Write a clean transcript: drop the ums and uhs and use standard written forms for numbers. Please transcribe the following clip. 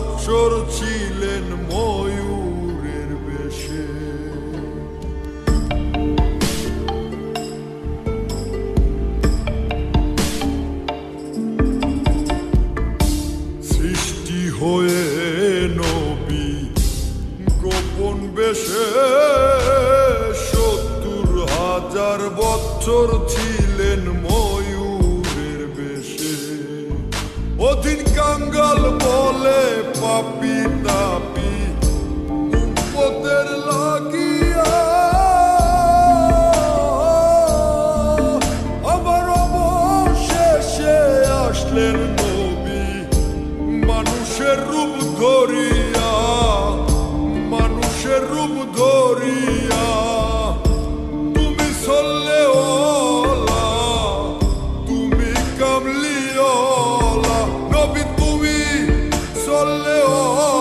বৎসর ছিলেন ময়ূরের বেশে। সৃষ্টি হয়ে নবী গোপন বেশে ৭০,০০০ বৎসর ছিলেন ময়ূরের বেশে। অধীন কাঙ্গাল বলে পাপি তাপি উম্মতের লাগিয়া, আবার অবশেষে আসলেন নবী মানুষের রূপ ধরিয়া, মানুষের রূপ ধরিয়া। তুমি সল্লেওয়ালা, তুমি কামলিওয়ালা, নবী তুমি সল্লেওয়ালা।